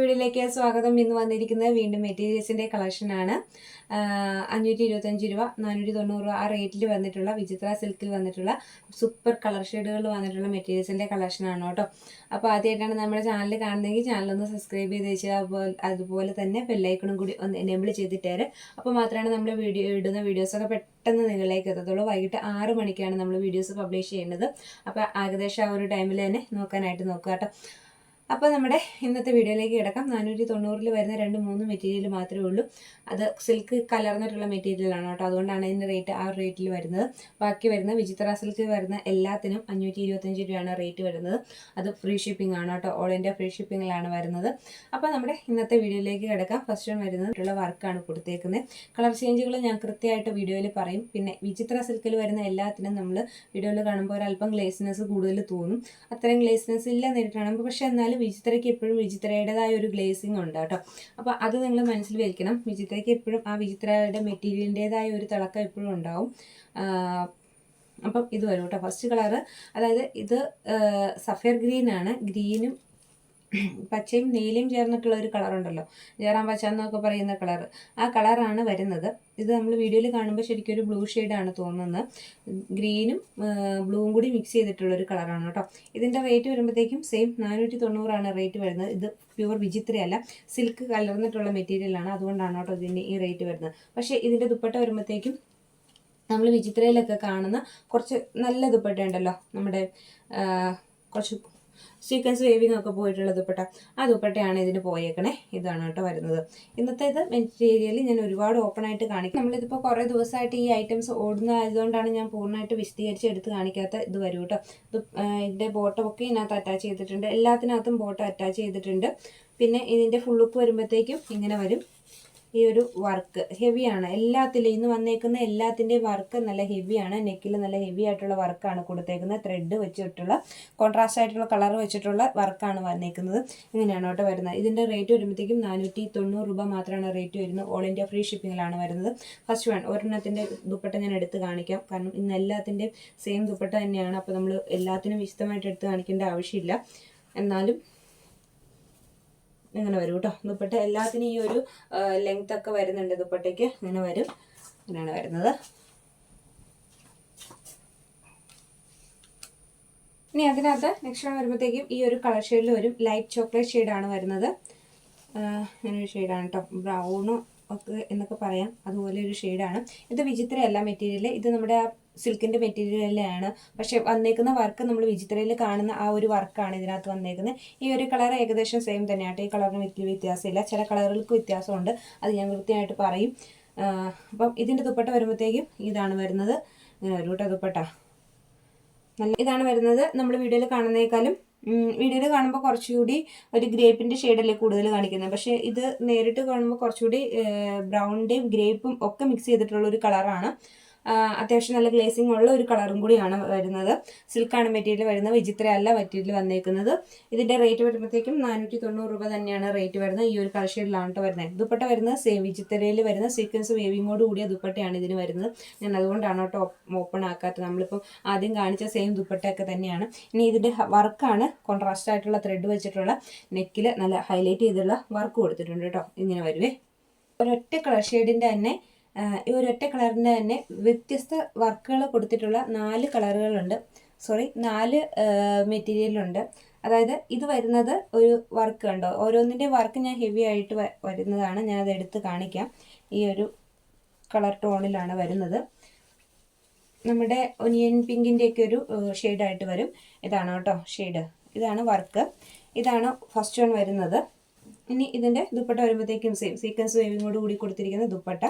വീഡിയോയിലേക്ക് സ്വാഗതം. ഇന്ന് വന്നിരിക്കുന്നത് വീണ്ടും മെറ്റീരിയൽസിന്റെ കളക്ഷൻ ആണ്. 525 രൂപ, 490 രൂപ ആ റേറ്റിൽ വന്നിട്ടുള്ള വിചിത്ര സിൽക്കിൽ വന്നിട്ടുള്ള സൂപ്പർ കളർ ഷെയ്ഡുകളിൽ വന്നിട്ടുള്ള മെറ്റീരിയൽസിന്റെ കളക്ഷൻ ആണ് കേട്ടോ. അപ്പോൾ ആദ്യമായിട്ടാണ് നമ്മുടെ ചാനൽ കാണുന്നതെങ്കിൽ ചാനലൊന്ന് സബ്സ്ക്രൈബ് ചെയ്ത് വെച്ചാൽ അതുപോലെ തന്നെ ബെല്ലൈക്കണും കൂടി ഒന്ന് എനേബിൾ ചെയ്തിട്ടേര്. അപ്പോൾ മാത്രമാണ് നമ്മൾ ഇടുന്ന വീഡിയോസൊക്കെ പെട്ടെന്ന് നിങ്ങളിലേക്ക് എത്തത്തുള്ളൂ. വൈകിട്ട് 6 മണിക്കാണ് നമ്മൾ വീഡിയോസ് പബ്ലിഷ് ചെയ്യുന്നത്. അപ്പോൾ ഏകദേശം ആ ഒരു ടൈമിൽ തന്നെ നോക്കാനായിട്ട് നോക്കുക കേട്ടോ. അപ്പോൾ നമ്മുടെ ഇന്നത്തെ വീഡിയോയിലേക്ക് കിടക്കാം. 490 വരുന്ന 2-3 മെറ്റീരിയൽ മാത്രമേ ഉള്ളൂ. അത് സിൽക്ക് കലർന്നിട്ടുള്ള മെറ്റീരിയലാണ് കേട്ടോ. അതുകൊണ്ടാണ് ഇതിൻ്റെ റേറ്റ് ആ റേറ്റിൽ വരുന്നത്. ബാക്കി വരുന്ന വിചിത്ര സിൽക്ക് വരുന്ന എല്ലാത്തിനും 525 രൂപയാണ് റേറ്റ് വരുന്നത്. അത് ഫ്രീ ഷിപ്പിംഗ് ആണ് കേട്ടോ. ഓൾ ഇന്ത്യ ഫ്രീ ഷിപ്പിങ്ങിലാണ് വരുന്നത്. അപ്പോൾ നമ്മുടെ ഇന്നത്തെ വീഡിയോയിലേക്ക് കിടക്കാം. ഫസ്റ്റ് വൺ വരുന്നത് വർക്കാണ് കൊടുത്തേക്കുന്നത്. കളർ ചേഞ്ചുകൾ ഞാൻ കൃത്യമായിട്ട് വീഡിയോയിൽ പറയും. പിന്നെ വിചിത്ര സിൽക്കിൽ വരുന്ന എല്ലാത്തിനും നമ്മൾ വീഡിയോയിൽ കാണുമ്പോൾ ഒരല്പം ഗ്ലേസിനെസ് കൂടുതൽ തോന്നും. അത്രയും ഗ്ലേസിനെസ് ഇല്ല നേരിട്ടാണ്. പക്ഷെ എന്നാലും വിചിത്രയ്ക്ക് എപ്പോഴും വിചിത്രയുടേതായ ഒരു ഗ്ലേസിംഗ് ഉണ്ട് കേട്ടോ. അപ്പോൾ അത് നിങ്ങൾ മനസ്സിൽ വെക്കണം. വിചിത്രയ്ക്ക് എപ്പോഴും ആ വിചിത്രയുടെ മെറ്റീരിയലിൻ്റെതായ ഒരു തിളക്കം എപ്പോഴും ഉണ്ടാവും. അപ്പം ഇത് വരും കേട്ടോ. ഫസ്റ്റ് കളറ്, അതായത് ഇത് സഫയർ ഗ്രീൻ ആണ്. ഗ്രീനും പച്ചയും നീലയും ചേർന്നിട്ടുള്ള ഒരു കളറുണ്ടല്ലോ, ജയറാം പച്ച എന്നൊക്കെ പറയുന്ന കളർ, ആ കളറാണ് വരുന്നത്. ഇത് നമ്മൾ വീഡിയോയിൽ കാണുമ്പോൾ ശരിക്കും ഒരു ബ്ലൂ ഷെയ്ഡാണ് തോന്നുന്നത്. ഗ്രീനും ബ്ലൂവും കൂടി മിക്സ് ചെയ്തിട്ടുള്ള ഒരു കളറാണ് കേട്ടോ. ഇതിൻ്റെ റേറ്റ് വരുമ്പോഴത്തേക്കും സെയിം 490 റേറ്റ് വരുന്നത്. ഇത് പ്യുവർ വിചിത്രയല്ല, സിൽക്ക് കലർന്നിട്ടുള്ള മെറ്റീരിയലാണ്. അതുകൊണ്ടാണ് കേട്ടോ ഇതിൻ്റെ ഈ റേറ്റ് വരുന്നത്. പക്ഷേ ഇതിൻ്റെ ദുപ്പട്ട വരുമ്പോഴത്തേക്കും നമ്മൾ വിചിത്രയിലൊക്കെ കാണുന്ന കുറച്ച് നല്ല ദുപ്പട്ട ഉണ്ടല്ലോ, നമ്മുടെ കുറച്ച് സീക്വൻസ് വേവിങ് ഒക്കെ പോയിട്ടുള്ള ദുപ്പട്ട, ആ ദുപ്പട്ടയാണ് ഇതിന് പോയേക്കണേ. ഇതാണ് കേട്ടോ വരുന്നത്. ഇന്നത്തെ ഇത് മെറ്റീരിയൽ ഞാൻ ഒരുപാട് ഓപ്പൺ ആയിട്ട് കാണിക്കും. നമ്മളിതിപ്പോൾ കുറേ ദിവസമായിട്ട് ഈ ഐറ്റംസ് ഓടുന്നതായതുകൊണ്ടാണ് ഞാൻ പൂർണ്ണമായിട്ട് വിശദീകരിച്ച് എടുത്ത് കാണിക്കാത്ത. ഇത് വരും കേട്ടോ. ഇതിൻ്റെ ബോട്ടമൊക്കെ ഇതിനകത്ത് അറ്റാച്ച് ചെയ്തിട്ടുണ്ട്. എല്ലാത്തിനകത്തും ബോട്ടം അറ്റാച്ച് ചെയ്തിട്ടുണ്ട്. പിന്നെ ഇതിൻ്റെ ഫുൾ ലുക്ക് വരുമ്പോഴത്തേക്കും ഇങ്ങനെ വരും. ഈ ഒരു വർക്ക് ഹെവിയാണ്. എല്ലാത്തിലും ഇന്ന് വന്നേക്കുന്ന എല്ലാത്തിൻ്റെയും വർക്ക് നല്ല ഹെവിയാണ്. നെക്കിൽ നല്ല ഹെവി ആയിട്ടുള്ള വർക്കാണ് കൊടുത്തേക്കുന്നത്. ത്രെഡ് വെച്ചിട്ടുള്ള കോൺട്രാസ്റ്റ് ആയിട്ടുള്ള കളർ വെച്ചിട്ടുള്ള വർക്കാണ് വന്നേക്കുന്നത്. ഇങ്ങനെയാണ് കേട്ടോ വരുന്നത്. ഇതിൻ്റെ റേറ്റ് വരുമ്പോഴത്തേക്കും 490 രൂപ മാത്രമാണ് റേറ്റ് വരുന്നത്. ഓൾ ഇന്ത്യ ഫ്രീ ഷിപ്പിങ്ങിലാണ് വരുന്നത്. ഫസ്റ്റ് വൺ, ഒരെണ്ണത്തിൻ്റെ ദുപ്പട്ട ഞാൻ എടുത്ത് കാണിക്കാം. കാരണം ഇന്ന് എല്ലാത്തിൻ്റെയും സെയിം ദുപ്പട്ട തന്നെയാണ്. അപ്പോൾ നമ്മൾ എല്ലാത്തിനും വിശദമായിട്ട് എടുത്ത് കാണിക്കേണ്ട ആവശ്യമില്ല. എന്നാലും ഇങ്ങനെ വരും കേട്ടോ. ദുപ്പട്ട എല്ലാത്തിനും ഈ ഒരു ലെങ്ത് ഒക്കെ വരുന്നുണ്ട്. ദുപ്പട്ടയ്ക്ക് ഇങ്ങനെ വരും. ഇങ്ങനെയാണ് വരുന്നത്. ഇനി അതിനകത്ത് നെക്സ്റ്റ് വരുമ്പോഴത്തേക്കും ഈ ഒരു കളർ ഷെയ്ഡിൽ വരും. ലൈറ്റ് ചോക്ലേറ്റ് ഷെയ്ഡാണ് വരുന്നത്. ഇങ്ങനൊരു ഷെയ്ഡാണ് കേട്ടോ. ബ്രൗണും ഒക്കെ എന്നൊക്കെ പറയാം, അതുപോലെ ഒരു ഷെയ്ഡാണ്. ഇത് വിചിത്രയല്ല മെറ്റീരിയൽ, ഇത് നമ്മുടെ സിൽക്കിൻ്റെ മെറ്റീരിയലാണ്. പക്ഷെ വന്നേക്കുന്ന വർക്ക് നമ്മൾ വിചിത്രയിൽ കാണുന്ന ആ ഒരു വർക്കാണ് ഇതിനകത്ത് വന്നേക്കുന്നത്. ഈ ഒരു കളർ ഏകദേശം സെയിം തന്നെയാട്ടോ. ഈ കളറിന് വലിയ വ്യത്യാസമില്ല. ചില കളറുകൾക്ക് വ്യത്യാസമുണ്ട്, അത് ഞാൻ കൃത്യമായിട്ട് പറയും. അപ്പം ഇതിൻ്റെ ദുപ്പട്ട വരുമ്പോഴത്തേക്കും ഇതാണ് വരുന്നത്. ഇങ്ങനെ വരും കേട്ടോ ദുപ്പട്ട. നല്ല ഇതാണ് വരുന്നത്. നമ്മൾ വീഡിയോയിൽ കാണുന്നേക്കാളും വീഡിയോയിൽ കാണുമ്പോൾ കുറച്ചുകൂടി ഒരു ഗ്രേപ്പിൻ്റെ ഷെയ്ഡല്ലേ കൂടുതൽ കാണിക്കുന്നത്. പക്ഷേ ഇത് നേരിട്ട് കാണുമ്പോൾ കുറച്ചുകൂടി ബ്രൗണിൻ്റെയും ഗ്രേപ്പും ഒക്കെ മിക്സ് ചെയ്തിട്ടുള്ള ഒരു കളറാണ്. അത്യാവശ്യം നല്ല ഗ്ലേസിംഗ് ഉള്ള ഒരു കളറും കൂടിയാണ് വരുന്നത്. സിൽക്കാണ് മെറ്റീരിയൽ വരുന്നത്, വിചിത്ര അല്ല മെറ്റീരിയൽ വന്നേക്കുന്നത്. ഇതിൻ്റെ റേറ്റ് വരുമ്പോഴത്തേക്കും 490 രൂപ തന്നെയാണ് റേറ്റ് വരുന്നത്. ഈ ഒരു കളർ ഷെയ്ഡിലാണ് കേട്ടോ വരുന്നത്. ദുപ്പട്ട വരുന്നത് സെയിം വിചിത്രയിൽ വരുന്ന സീക്വൻസ് വേവിങ്ങോട് കൂടിയ ദുപ്പട്ടയാണ് ഇതിന് വരുന്നത്. ഞാൻ അതുകൊണ്ടാണ് കേട്ടോ ഓപ്പൺ ആക്കാത്തത്. നമ്മളിപ്പം ആദ്യം കാണിച്ച സെയിം ദുപ്പട്ടയൊക്കെ തന്നെയാണ്. ഇനി ഇതിൻ്റെ വർക്കാണ് കോൺട്രാസ്റ്റ് ആയിട്ടുള്ള ത്രെഡ് വെച്ചിട്ടുള്ള നെക്കിൽ നല്ല ഹൈലൈറ്റ് ചെയ്തുള്ള വർക്ക് കൊടുത്തിട്ടുണ്ട് കേട്ടോ. ഇങ്ങനെ വരുവേ. ഒരൊറ്റ കളർ ഷെയ്ഡിൻ്റെ തന്നെ ഈ ഒരൊറ്റ കളറിൻ്റെ തന്നെ വ്യത്യസ്ത വർക്കുകൾ കൊടുത്തിട്ടുള്ള 4 കളറുകളുണ്ട്. 4 മെറ്റീരിയലുണ്ട്. അതായത് ഇത് വരുന്നത് ഒരു വർക്ക് കണ്ടോ. ഓരോന്നിൻ്റെ വർക്ക് ഞാൻ ഹെവി ആയിട്ട് വരുന്നതാണ്. ഞാൻ അത് എടുത്ത് കാണിക്കാം. ഈ ഒരു കളർ ടോണിലാണ് വരുന്നത്. നമ്മുടെ ഒനിയൻ പിങ്കിൻ്റെയൊക്കെ ഒരു ഷെയ്ഡായിട്ട് വരും. ഇതാണ് കേട്ടോ ഷെയ്ഡ്. ഇതാണ് വർക്ക്. ഇതാണ് ഫസ്റ്റ് വൺ വരുന്നത്. ഇനി ഇതിൻ്റെ ദുപ്പട്ട വരുമ്പോഴത്തേക്കും സെയിം സീക്വൻസ് വേവിങ്ങോട് കൂടി കൊടുത്തിരിക്കുന്ന ദുപ്പട്ട.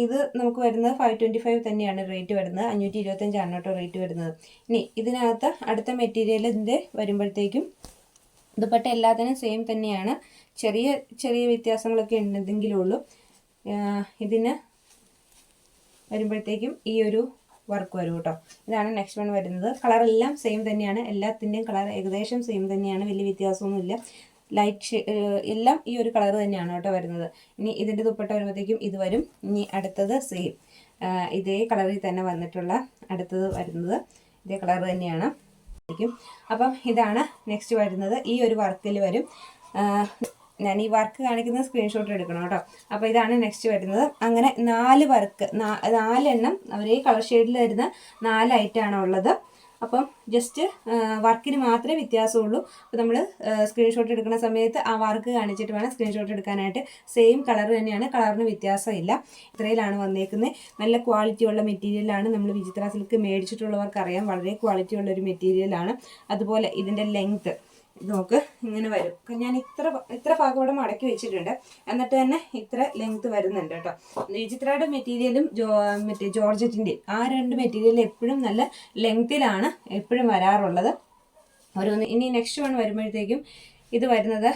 ഇത് നമുക്ക് വരുന്നത് 525 തന്നെയാണ് റേറ്റ് വരുന്നത്. 525 കേട്ടോ റേറ്റ് വരുന്നത്. ഇനി ഇതിനകത്ത് അടുത്ത മെറ്റീരിയലിൻ്റെ വരുമ്പോഴത്തേക്കും ദുപ്പട്ട എല്ലാത്തിനും സെയിം തന്നെയാണ്. ചെറിയ ചെറിയ വ്യത്യാസങ്ങളൊക്കെ ഉണ്ടെങ്കിലേ ഉള്ളൂ. ഇതിന് വരുമ്പോഴത്തേക്കും ഈ ഒരു വർക്ക് വരും കേട്ടോ. ഇതാണ് നെക്സ്റ്റ് വൺ വരുന്നത്. കളറെല്ലാം സെയിം തന്നെയാണ്. എല്ലാത്തിൻ്റെയും കളർ ഏകദേശം സെയിം തന്നെയാണ്. വലിയ വ്യത്യാസമൊന്നുമില്ല. ലൈറ്റ് എല്ലാം ഈ ഒരു കളർ തന്നെയാണ് കേട്ടോ വരുന്നത്. ഇനി ഇതിൻ്റെ ദുപ്പട്ട വരുമ്പോഴത്തേക്കും ഇത് വരും. ഇനി അടുത്തത് സെയിം ഇതേ കളറിൽ തന്നെ വന്നിട്ടുള്ള അടുത്തത് വരുന്നത് ഇതേ കളർ തന്നെയാണ്. അപ്പം ഇതാണ് നെക്സ്റ്റ് വരുന്നത്. ഈ ഒരു വർക്കിൽ വരും. ഞാൻ ഈ വർക്ക് കാണിക്കുന്ന സ്ക്രീൻഷോട്ട് എടുക്കണം കേട്ടോ. അപ്പോൾ ഇതാണ് നെക്സ്റ്റ് വരുന്നത്. അങ്ങനെ 4 വർക്ക് 4 ഒരേ കളർ ഷെയ്ഡിൽ വരുന്ന 4 ഐറ്റമാണ് ഉള്ളത്. അപ്പം ജസ്റ്റ് വർക്കിന് മാത്രമേ വ്യത്യാസമുള്ളൂ. അപ്പോൾ നമ്മൾ സ്ക്രീൻഷോട്ട് എടുക്കുന്ന സമയത്ത് ആ വർക്ക് കാണിച്ചിട്ട് വേണം സ്ക്രീൻഷോട്ട് എടുക്കാനായിട്ട്. സെയിം കളർ തന്നെയാണ്, കളറിന് വ്യത്യാസമില്ല. ഇത്രയിലാണ് വന്നേക്കുന്നത്. നല്ല ക്വാളിറ്റി ഉള്ള മെറ്റീരിയലാണ്. നമ്മൾ വിചിത്ര സിൽക്ക് മേടിച്ചിട്ടുള്ളവർക്ക് അറിയാം, വളരെ ക്വാളിറ്റി ഉള്ള ഒരു മെറ്റീരിയലാണ്. അതുപോലെ ഇതിൻ്റെ ലെങ്ത്ത് നോക്ക് ഇങ്ങനെ വരും. ഞാൻ ഇത്ര ഭാഗം ഇവിടെ മടക്കി വെച്ചിട്ടുണ്ട്, എന്നിട്ട് തന്നെ ഇത്ര ലെങ്ത് വരുന്നുണ്ട് കേട്ടോ. വിചിത്രയുടെ മെറ്റീരിയലും മറ്റേ ജോർജറ്റിൻ്റെയും ആ 2 മെറ്റീരിയൽ എപ്പോഴും നല്ല ലെങ്തിലാണ് എപ്പോഴും വരാറുള്ളത്. ഇനി നെക്സ്റ്റ് വൺ വരുമ്പോഴത്തേക്കും ഇത് വരുന്നത്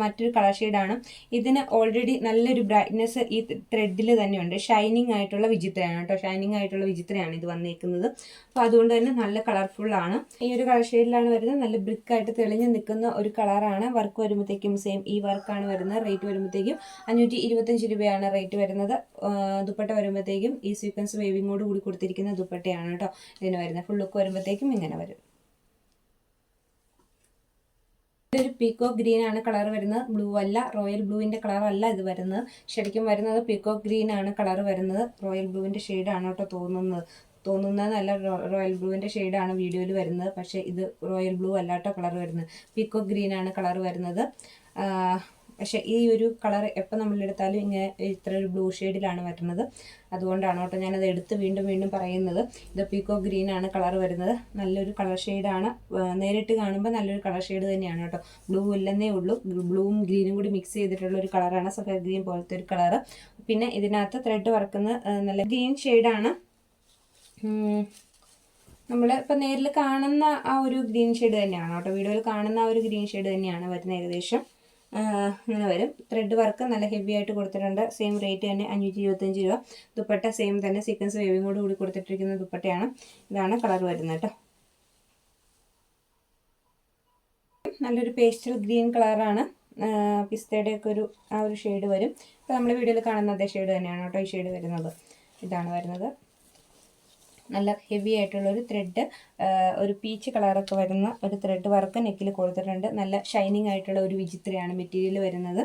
മറ്റൊരു കളർ ഷെയ്ഡാണ്. ഇതിന് ഓൾറെഡി നല്ലൊരു ബ്രൈറ്റ്നെസ് ഈ ത്രെഡിൽ തന്നെയുണ്ട്. ഷൈനിങ് ആയിട്ടുള്ള വിചിത്രയാണ് കേട്ടോ, ഷൈനിങ് ആയിട്ടുള്ള വിചിത്രയാണ് ഇത് വന്നേക്കുന്നത്. അപ്പോൾ അതുകൊണ്ട് തന്നെ നല്ല കളർഫുള്ളാണ്. ഈ ഒരു കളർ ഷെയ്ഡിലാണ് വരുന്നത്. നല്ല ബ്രിക്കായിട്ട് തെളിഞ്ഞ് നിൽക്കുന്ന ഒരു കളറാണ്. വർക്ക് വരുമ്പോഴത്തേക്കും സെയിം ഈ വർക്കാണ് വരുന്നത്. റേറ്റ് വരുമ്പോഴത്തേക്കും 525 രൂപയാണ് റേറ്റ് വരുന്നത്. ദുപ്പട്ട വരുമ്പോഴത്തേക്കും ഈ സീക്വൻസ് വേവിങ്ങോട് കൂടി കൊടുത്തിരിക്കുന്ന ദുപ്പട്ടയാണ് കേട്ടോ ഇതിന് വരുന്നത്. ഫുൾ ലുക്ക് വരുമ്പോഴത്തേക്കും ഇങ്ങനെ വരും. ഇതൊരു പീക്കോക്ക് ഗ്രീൻ ആണ് കളർ വരുന്നത്, ബ്ലൂ അല്ല, റോയൽ ബ്ലൂവിൻ്റെ കളർ അല്ല ഇത് വരുന്നത്. ശരിക്കും വരുന്നത് പീക്കോക്ക് ഗ്രീൻ ആണ് കളർ വരുന്നത്. റോയൽ ബ്ലൂവിൻ്റെ ഷെയ്ഡാണ് കേട്ടോ തോന്നുന്നത് നല്ല റോയൽ ബ്ലൂവിൻ്റെ ഷെയ്ഡാണ് വീഡിയോയിൽ വരുന്നത്. പക്ഷേ ഇത് റോയൽ ബ്ലൂ അല്ലാട്ടോ കളർ വരുന്നത്, പീക്കോക്ക് ഗ്രീൻ ആണ് കളർ വരുന്നത്. പക്ഷേ ഈ ഒരു കളർ എപ്പോൾ നമ്മളെടുത്താലും ഇങ്ങനെ ഇത്ര ഒരു ബ്ലൂ ഷെയ്ഡിലാണ് വരുന്നത്. അതുകൊണ്ടാണ് കേട്ടോ ഞാനത് എടുത്ത് വീണ്ടും പറയുന്നത്. ഇത് പീക്കോക്ക് ഗ്രീൻ ആണ് കളർ വരുന്നത്. നല്ലൊരു കളർ ഷെയ്ഡാണ്. നേരിട്ട് കാണുമ്പോൾ നല്ലൊരു കളർ ഷെയ്ഡ് തന്നെയാണ് കേട്ടോ. ബ്ലൂ ഇല്ലെന്നേ ഉള്ളൂ, ബ്ലൂവും ഗ്രീനും കൂടി മിക്സ് ചെയ്തിട്ടുള്ള ഒരു കളറാണ്, സഫേർ ഗ്രീൻ പോലത്തെ ഒരു കളറ്. പിന്നെ ഇതിനകത്ത് ത്രെഡ് വർക്കുന്ന നല്ല ഗ്രീൻ ഷെയ്ഡാണ്. നമ്മൾ ഇപ്പം നേരിൽ കാണുന്ന ആ ഒരു ഗ്രീൻ ഷെയ്ഡ് തന്നെയാണ് കേട്ടോ, വീഡിയോയിൽ കാണുന്ന ആ ഒരു ഗ്രീൻ ഷെയ്ഡ് തന്നെയാണ് വരുന്നത്. ഏകദേശം ഇങ്ങനെ വരും. ത്രെഡ് വർക്ക് നല്ല ഹെവി ആയിട്ട് കൊടുത്തിട്ടുണ്ട്. സെയിം റേറ്റ് തന്നെ 525 രൂപ. ദുപ്പട്ട സെയിം തന്നെ സീക്വൻസ് വേവിങ്ങോട് കൂടി കൊടുത്തിട്ടിരിക്കുന്ന ദുപ്പട്ടയാണ്. ഇതാണ് കളർ വരുന്നത് കേട്ടോ. നല്ലൊരു പേസ്റ്റൽ ഗ്രീൻ കളറാണ്. പിസ്തയുടെ ഒക്കെ ആ ഒരു ഷെയ്ഡ് വരും. ഇപ്പോൾ നമ്മൾ വീഡിയോയിൽ കാണുന്ന അതേ ഷെയ്ഡ് തന്നെയാണ് കേട്ടോ ഈ ഷെയ്ഡ് വരുന്നത്. ഇതാണ് വരുന്നത്. നല്ല ഹെവി ആയിട്ടുള്ളൊരു ത്രെഡ്, ഒരു പീച്ച് കളറൊക്കെ വരുന്ന ഒരു ത്രെഡ് വർക്ക് നെക്കിൽ കൊടുത്തിട്ടുണ്ട്. നല്ല ഷൈനിങ് ആയിട്ടുള്ള ഒരു വിചിത്രയാണ് മെറ്റീരിയൽ വരുന്നത്.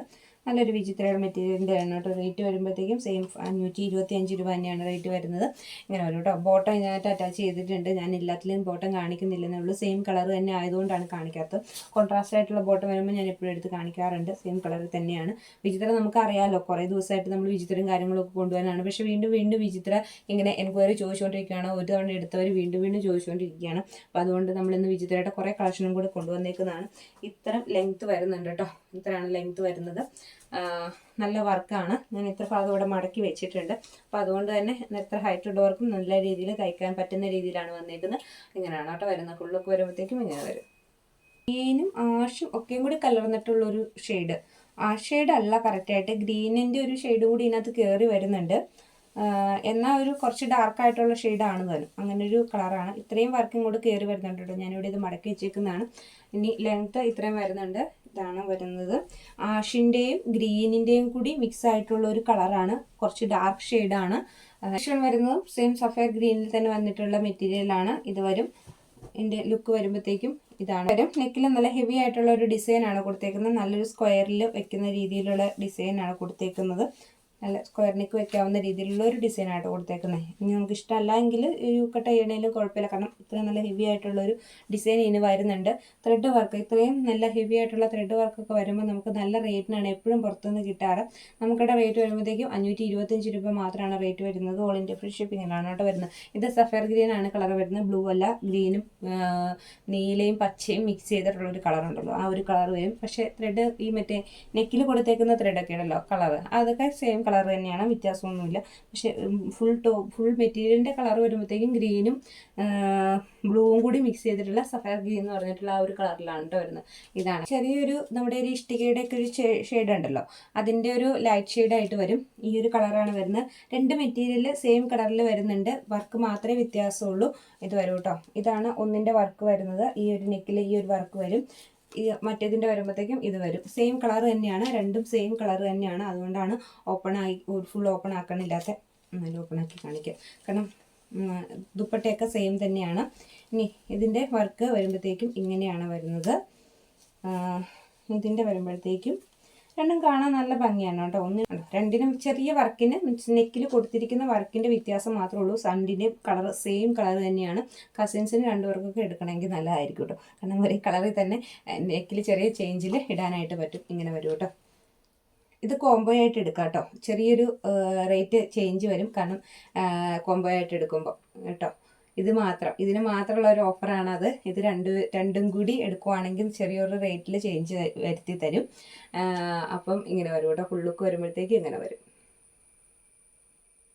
നല്ലൊരു വിചിത്രയുടെ മെറ്റീരിയലിൻ്റെ ആണ് കേട്ടോ. റേറ്റ് വരുമ്പോഴത്തേക്കും സെയിം 525 രൂപ തന്നെയാണ് റേറ്റ് വരുന്നത്. ഇങ്ങനെ വരും കേട്ടോ. ബോട്ടം ഇതിനകത്ത് അറ്റാച്ച് ചെയ്തിട്ടുണ്ട്. ഞാൻ എല്ലാത്തിലും ബോട്ടം കാണിക്കുന്നില്ലെന്നേ ഉള്ളൂ. സെയിം കളർ തന്നെ ആയതുകൊണ്ടാണ് കാണിക്കാത്തത്. കോൺട്രാസ്റ്റ് ആയിട്ടുള്ള ബോട്ടം വരുമ്പോൾ ഞാൻ എപ്പോഴും എടുത്ത് കാണിക്കാറുണ്ട്. സെയിം കളർ തന്നെയാണ്. വിചിത്ര നമുക്കറിയാമല്ലോ, കുറേ ദിവസമായിട്ട് നമ്മൾ വിചിത്രയും കാര്യങ്ങളൊക്കെ കൊണ്ടുപോകാനാണ്. പക്ഷേ വീണ്ടും വിചിത്ര ഇങ്ങനെ എൻക്വയറി ചോദിച്ചുകൊണ്ടിരിക്കുകയാണ്. ഒരു തവണ എടുത്തവർ വീണ്ടും ചോദിച്ചുകൊണ്ടിരിക്കുകയാണ്. അപ്പോൾ അതുകൊണ്ട് നമ്മളിന്ന് വിചിത്രയുടെ കുറേ കളക്ഷനും കൂടെ കൊണ്ടുവന്നേക്കുന്നതാണ്. ഇത്ര ലെങ്ത്ത് വരുന്നുണ്ട് കേട്ടോ. ഇത്രയാണ് ലെങ്ത്ത് വരുന്നത്. നല്ല വർക്കാണ്. ഞാൻ ഇത്ര ഭാഗം ഇവിടെ മടക്കി വെച്ചിട്ടുണ്ട്. അപ്പോൾ അതുകൊണ്ട് തന്നെ എത്ര ഹൈറ്റ് ഉള്ളവർക്കും നല്ല രീതിയിൽ തയ്ക്കാൻ പറ്റുന്ന രീതിയിലാണ് വന്നേക്കുന്നത്. ഇങ്ങനെയാണ് കേട്ടോ വരുന്നത്. ഫുള്ളൊക്കെ വരുമ്പോഴത്തേക്കും ഇങ്ങനെ വരും. ഗ്രീനും ആഷും ഒക്കെയും കൂടി കലർന്നിട്ടുള്ളൊരു ഷെയ്ഡ്. ആ ഷെയ്ഡ് അല്ല കറക്റ്റായിട്ട്, ഗ്രീനിൻ്റെ ഒരു ഷെയ്ഡ് കൂടി ഇതിനകത്ത് കയറി വരുന്നുണ്ട്. എന്നാൽ ഒരു കുറച്ച് ഡാർക്കായിട്ടുള്ള ഷെയ്ഡാണ് താനും. അങ്ങനെ ഒരു കളറാണ്. ഇത്രയും വർക്കും കൂടി കയറി വരുന്നുണ്ട് കേട്ടോ. ഞാനിവിടെ ഇത് മടക്കി വെച്ചേക്കുന്നതാണ്. ഇനി ലെങ്ത്ത് ഇത്രയും വരുന്നുണ്ട്. ഇതാണ് വരുന്നത്. ആഷിൻ്റെയും ഗ്രീനിൻ്റെയും കൂടി മിക്സ് ആയിട്ടുള്ള ഒരു കളറാണ്. കുറച്ച് ഡാർക്ക് ഷെയ്ഡാണ്. വരുന്നതും സെയിം സഫയർ ഗ്രീനിൽ തന്നെ വന്നിട്ടുള്ള മെറ്റീരിയലാണ് ഇത് വരും. ഇതിൻ്റെ ലുക്ക് വരുമ്പോഴത്തേക്കും ഇതാണ് വരും. നെക്കിൽ നല്ല ഹെവി ആയിട്ടുള്ള ഒരു ഡിസൈനാണ് കൊടുത്തേക്കുന്നത്. നല്ലൊരു സ്ക്വയറിൽ വെക്കുന്ന രീതിയിലുള്ള ഡിസൈനാണ് കൊടുത്തേക്കുന്നത്. നല്ല സ്ക്വയർ നെക്ക് വെക്കാവുന്ന രീതിയിലുള്ള ഒരു ഡിസൈനായിട്ട് കൊടുത്തേക്കുന്നത്. ഇനി നമുക്ക് ഇഷ്ടമല്ല എങ്കിൽ യൂക്കട്ട ചെയ്യണേലും കുഴപ്പമില്ല. കാരണം ഇത്രയും നല്ല ഹെവി ആയിട്ടുള്ളൊരു ഡിസൈൻ ഇതിന് വരുന്നുണ്ട്. ത്രെഡ് വർക്ക് ഇത്രയും നല്ല ഹെവി ആയിട്ടുള്ള ത്രെഡ് വർക്കൊക്കെ വരുമ്പോൾ നമുക്ക് നല്ല റേറ്റിനാണ് എപ്പോഴും പുറത്തുനിന്ന് കിട്ടാറ്. നമുക്കിവിടെ റേറ്റ് വരുമ്പോഴത്തേക്കും 525 രൂപ മാത്രമാണ് റേറ്റ് വരുന്നത്. ഓൾ ഇന്ത്യ ഫ്രീ ഷിപ്പിങ്ങിലാണ് കേട്ടോ വരുന്നത്. ഇത് സഫയർ ഗ്രീൻ ആണ് കളർ വരുന്നത്. ബ്ലൂ അല്ല, ഗ്രീനും നീലയും പച്ചയും മിക്സ് ചെയ്തിട്ടുള്ളൊരു കളർ ഉണ്ടല്ലോ, ആ ഒരു കളർ വരും. പക്ഷേ ത്രെഡ് ഈ മറ്റേ നെക്കിൽ കൊടുത്തേക്കുന്ന ത്രെഡൊക്കെ ഉണ്ടല്ലോ കളർ, അതൊക്കെ സെയിം കളർ തന്നെയാണ്, വ്യത്യാസമൊന്നുമില്ല. പക്ഷെ ഫുൾ മെറ്റീരിയലിൻ്റെ കളർ വരുമ്പോഴത്തേക്കും ഗ്രീനും ബ്ലൂവും കൂടി മിക്സ് ചെയ്തിട്ടുള്ള സഫയർ ഗ്രീൻ എന്ന് പറഞ്ഞിട്ടുള്ള ആ ഒരു കളറിലാണ് കേട്ടോ വരുന്നത്. ഇതാണ് ചെറിയൊരു നമ്മുടെ ഒരു ഇഷ്ടികയുടെ ഒക്കെ ഒരു ഷെയ്ഡ് ഉണ്ടല്ലോ, അതിൻ്റെ ഒരു ലൈറ്റ് ഷെയ്ഡായിട്ട് വരും. ഈ ഒരു കളറാണ് വരുന്നത്. 2 മെറ്റീരിയൽ സെയിം കളറിൽ വരുന്നുണ്ട്. വർക്ക് മാത്രമേ വ്യത്യാസമുള്ളൂ. ഇത് വരും കേട്ടോ. ഇതാണ് ഒന്നിൻ്റെ വർക്ക് വരുന്നത്. ഈ ഒരു നെക്കിൽ ഈ ഒരു വർക്ക് വരും. ഈ മറ്റേതിൻ്റെ വരുമ്പോഴത്തേക്കും ഇത് വരും. സെയിം കളർ തന്നെയാണ്, രണ്ടും സെയിം കളർ തന്നെയാണ്. അതുകൊണ്ടാണ് ഫുൾ ഓപ്പൺ ആക്കണില്ലാത്ത. നല്ല ഓപ്പൺ ആക്കി കാണിക്കാം. കാരണം ദുപ്പട്ടയൊക്കെ സെയിം തന്നെയാണ്. ഇനി ഇതിൻ്റെ വർക്ക് വരുമ്പോഴത്തേക്കും ഇങ്ങനെയാണ് വരുന്നത്. ഇതിൻ്റെ വരുമ്പോഴത്തേക്കും രണ്ടും കാണാൻ നല്ല ഭംഗിയാണ് കേട്ടോ. രണ്ടിനും ചെറിയ വർക്കിന് നെക്കിൽ കൊടുത്തിരിക്കുന്ന വർക്കിൻ്റെ വ്യത്യാസം മാത്രമേ ഉള്ളൂ. രണ്ടിൻ്റെ കളർ സെയിം കളർ തന്നെയാണ്. കസിൻസിന് രണ്ടുപേർക്കൊക്കെ എടുക്കണമെങ്കിൽ നല്ലതായിരിക്കും കേട്ടോ. കാരണം ഒരേ കളറിൽ തന്നെ നെക്കിൽ ചെറിയ ചേഞ്ചിൽ ഇടാനായിട്ട് പറ്റും. ഇങ്ങനെ വരും കേട്ടോ. ഇത് കോംബോ ആയിട്ട് എടുക്കാം കേട്ടോ. ചെറിയൊരു റേറ്റ് ചേഞ്ച് വരും, കാരണം കോംബോ ആയിട്ട് എടുക്കുമ്പോൾ കേട്ടോ. ഇതിന് മാത്രമുള്ള ഒരു ഓഫറാണത്. ഇത് രണ്ടും കൂടി എടുക്കുവാണെങ്കിൽ ചെറിയൊരു റേറ്റിൽ ചേഞ്ച് വരുത്തി തരും. അപ്പം ഇങ്ങനെ വരും കേട്ടോ. ഫുൾ ലുക്ക് വരുമ്പോഴത്തേക്ക് ഇങ്ങനെ വരും.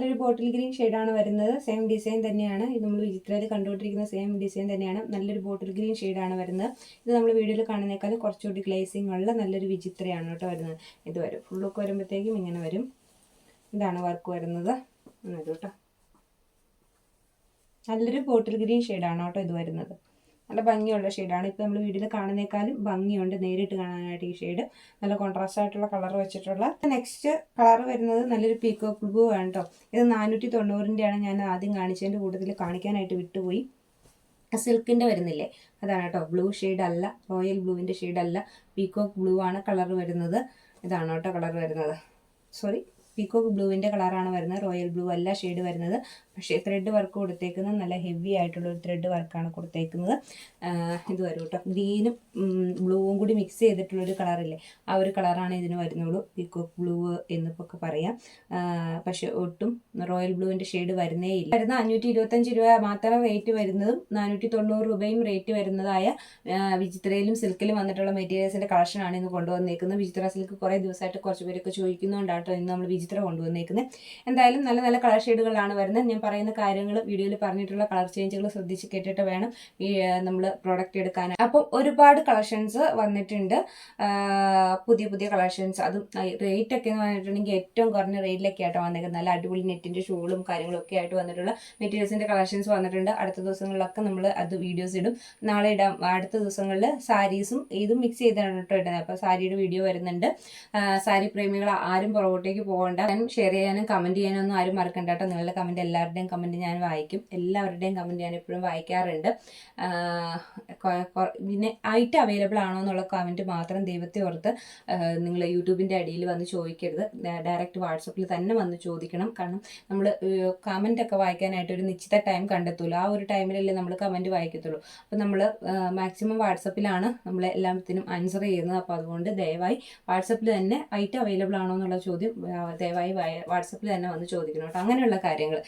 ഒരു ബോട്ടിൽ ഗ്രീൻ ഷെയ്ഡാണ് വരുന്നത്. സെയിം ഡിസൈൻ തന്നെയാണ്. ഇത് നമ്മൾ വിചിത്രയിൽ കണ്ടുകൊണ്ടിരിക്കുന്ന സെയിം ഡിസൈൻ തന്നെയാണ്. നല്ലൊരു ബോട്ടിൽ ഗ്രീൻ ഷെയ്ഡാണ് വരുന്നത്. ഇത് നമ്മൾ വീഡിയോയിൽ കാണുന്നേക്കാളും കുറച്ചുകൂടി ഗ്ലേസിംഗ് ഉള്ള നല്ലൊരു വിചിത്രയാണ് കേട്ടോ വരുന്നത്. ഇത് വരും ഫുൾ ലുക്ക് വരുമ്പോഴത്തേക്കും ഇങ്ങനെ വരും. ഇതാണ് വർക്ക് വരുന്നത്. കേട്ടോ, നല്ലൊരു ബോട്ടിൽ ഗ്രീൻ ഷെയ്ഡാണ് കേട്ടോ ഇത് വരുന്നത്. നല്ല ഭംഗിയുള്ള ഷെയ്ഡാണ്. ഇപ്പോൾ നമ്മൾ വീഡിയോയിൽ കാണുന്നേക്കാളും ഭംഗിയുണ്ട് നേരിട്ട് കാണാനായിട്ട് ഈ ഷെയ്ഡ്. നല്ല കോൺട്രാസ്റ്റ് ആയിട്ടുള്ള കളർ വെച്ചിട്ടുള്ള. നെക്സ്റ്റ് കളർ വരുന്നത് നല്ലൊരു പീക്കോക്ക് ബ്ലൂ ആണ് കേട്ടോ. ഇത് 490-ൻ്റെയാണ്. ഞാൻ ആദ്യം കാണിച്ചതിൻ്റെ കൂട്ടത്തിൽ കാണിക്കാനായിട്ട് വിട്ടുപോയി. സിൽക്കിൻ്റെ വരുന്നില്ലേ, അതാണ് കേട്ടോ. ബ്ലൂ ഷെയ്ഡ് അല്ല, റോയൽ ബ്ലൂവിൻ്റെ ഷെയ്ഡ് അല്ല, പീക്കോക്ക് ബ്ലൂ ആണ് കളർ വരുന്നത്. ഇതാണ് കേട്ടോ കളർ വരുന്നത്. സോറി, പീക്കോക്ക് ബ്ലൂവിൻ്റെ കളറാണ് വരുന്നത്. റോയൽ ബ്ലൂ അല്ല ഷെയ്ഡ് വരുന്നത്. പക്ഷേ ത്രെഡ് വർക്ക് കൊടുത്തേക്കുന്നത് നല്ല ഹെവി ആയിട്ടുള്ളൊരു ത്രെഡ് വർക്കാണ് കൊടുത്തേക്കുന്നത്. ഇത് വരും കേട്ടോ. ഗ്രീനും ബ്ലൂവും കൂടി മിക്സ് ചെയ്തിട്ടുള്ളൊരു കളറില്ലേ, ആ ഒരു കളറാണ് ഇതിന് വരുന്നുള്ളൂ. പീക്കോക്ക് ബ്ലൂ എന്നിപ്പൊക്കെ പറയാം. പക്ഷെ ഒട്ടും റോയൽ ബ്ലൂവിൻ്റെ ഷെയ്ഡ് വരുന്നേ ഇല്ല. വരുന്ന 525 രൂപ മാത്രം റേറ്റ് വരുന്നതും 490 രൂപയും റേറ്റ് വരുന്നതായ വിചിത്രയിലും സിൽക്കിലും വന്നിട്ടുള്ള മെറ്റീരിയൽസിൻ്റെ കളക്ഷനാണ് ഇന്ന് കൊണ്ടുവന്നേക്കുന്നത്. വിചിത്ര സിൽക്ക് കുറേ ദിവസമായിട്ട് കുറച്ച് പേരൊക്കെ ചോദിക്കുന്നുണ്ടാട്ടോ ഇന്ന് നമ്മൾ വിചിത്ര കൊണ്ടുവന്നേക്കുന്നത്. എന്തായാലും നല്ല നല്ല കളർ ഷെയ്ഡുകളാണ് വരുന്നത്. ഞാൻ പറയുന്ന കാര്യങ്ങൾ വീഡിയോയിൽ പറഞ്ഞിട്ടുള്ള കളർ ചേഞ്ചുകൾ ശ്രദ്ധിച്ച് കേട്ടിട്ട് വേണം ഈ നമ്മൾ പ്രോഡക്റ്റ് എടുക്കാൻ. അപ്പം ഒരുപാട് കളക്ഷൻസ് വന്നിട്ടുണ്ട്, പുതിയ പുതിയ കളക്ഷൻസ്. അതും റേറ്റ് ഒക്കെ എന്ന് പറഞ്ഞിട്ടുണ്ടെങ്കിൽ ഏറ്റവും കുറഞ്ഞ റേറ്റിലൊക്കെ ആയിട്ട് വന്നേക്കുന്നത്. നല്ല അടിപൊളി നെറ്റിൻ്റെ ഷൂളും കാര്യങ്ങളും ഒക്കെ ആയിട്ട് വന്നിട്ടുള്ള മെറ്റീരിയൽസിൻ്റെ കളക്ഷൻസ് വന്നിട്ടുണ്ട്. അടുത്ത ദിവസങ്ങളിലൊക്കെ നമ്മൾ അത് വീഡിയോസ് ഇടും. നാളെ ഇടാം. അടുത്ത ദിവസങ്ങളിൽ സാരീസും ഇതും മിക്സ് ചെയ്താണ് കേട്ടോ ഇടുന്നത്. അപ്പോൾ സാരിയുടെ വീഡിയോ വരുന്നുണ്ട്. സാരി പ്രേമികൾ ആരും പുറകോട്ടേക്ക് പോകണ്ട. ഷെയർ ചെയ്യാനും കമൻറ്റ് ചെയ്യാനും ഒന്നും ആരും മറക്കണ്ട കേട്ടോ. നിങ്ങളുടെ കമൻറ്റ് എല്ലാവരുടെയും കമൻറ്റ് ഞാൻ വായിക്കും. എല്ലാവരുടെയും കമൻറ്റ് ഞാൻ എപ്പോഴും വായിക്കാറുണ്ട്. പിന്നെ ഐറ്റ് അവൈലബിൾ ആണോ എന്നുള്ള കമൻറ്റ് മാത്രം ദൈവത്തെ ഓർത്ത് നിങ്ങൾ യൂട്യൂബിൻ്റെ അടിയിൽ വന്ന് ചോദിക്കരുത്. ഡയറക്റ്റ് വാട്സപ്പിൽ തന്നെ വന്ന് ചോദിക്കണം. കാരണം നമ്മൾ കമൻ്റ് ഒക്കെ വായിക്കാനായിട്ട് ഒരു നിശ്ചിത ടൈം കണ്ടെത്തുള്ളൂ. ആ ഒരു ടൈമിലല്ലേ നമ്മൾ കമൻറ്റ് വായിക്കത്തുള്ളൂ. അപ്പോൾ നമ്മൾ മാക്സിമം വാട്സപ്പിലാണ് നമ്മൾ എല്ലാത്തിനും ആൻസർ ചെയ്യുന്നത്. അപ്പോൾ അതുകൊണ്ട് ദയവായി വാട്സപ്പിൽ തന്നെ ഐറ്റ് അവൈലബിൾ ആണോ എന്നുള്ള ചോദ്യം ദയവായി വാട്സപ്പിൽ തന്നെ വന്ന് ചോദിക്കണം കേട്ടോ. അങ്ങനെയുള്ള കാര്യങ്ങൾ,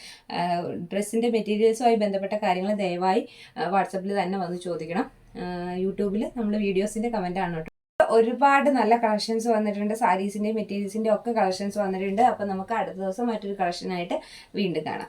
ഡ്രസ്സിൻ്റെ മെറ്റീരിയൽസുമായി ബന്ധപ്പെട്ട കാര്യങ്ങൾ ദയവായി വാട്സപ്പിൽ തന്നെ വന്ന് ചോദിക്കണം. യൂട്യൂബിൽ നമ്മൾ വീഡിയോസിൻ്റെ കമൻറ്റാണ് കേട്ടോ. ഒരുപാട് നല്ല കളക്ഷൻസ് വന്നിട്ടുണ്ട്. സാരീസിൻ്റെയും മെറ്റീരിയൽസിൻ്റെ ഒക്കെ കളക്ഷൻസ് വന്നിട്ടുണ്ട്. അപ്പോൾ നമുക്ക് അടുത്ത ദിവസം മറ്റൊരു കളക്ഷനായിട്ട് വീണ്ടും കാണാം.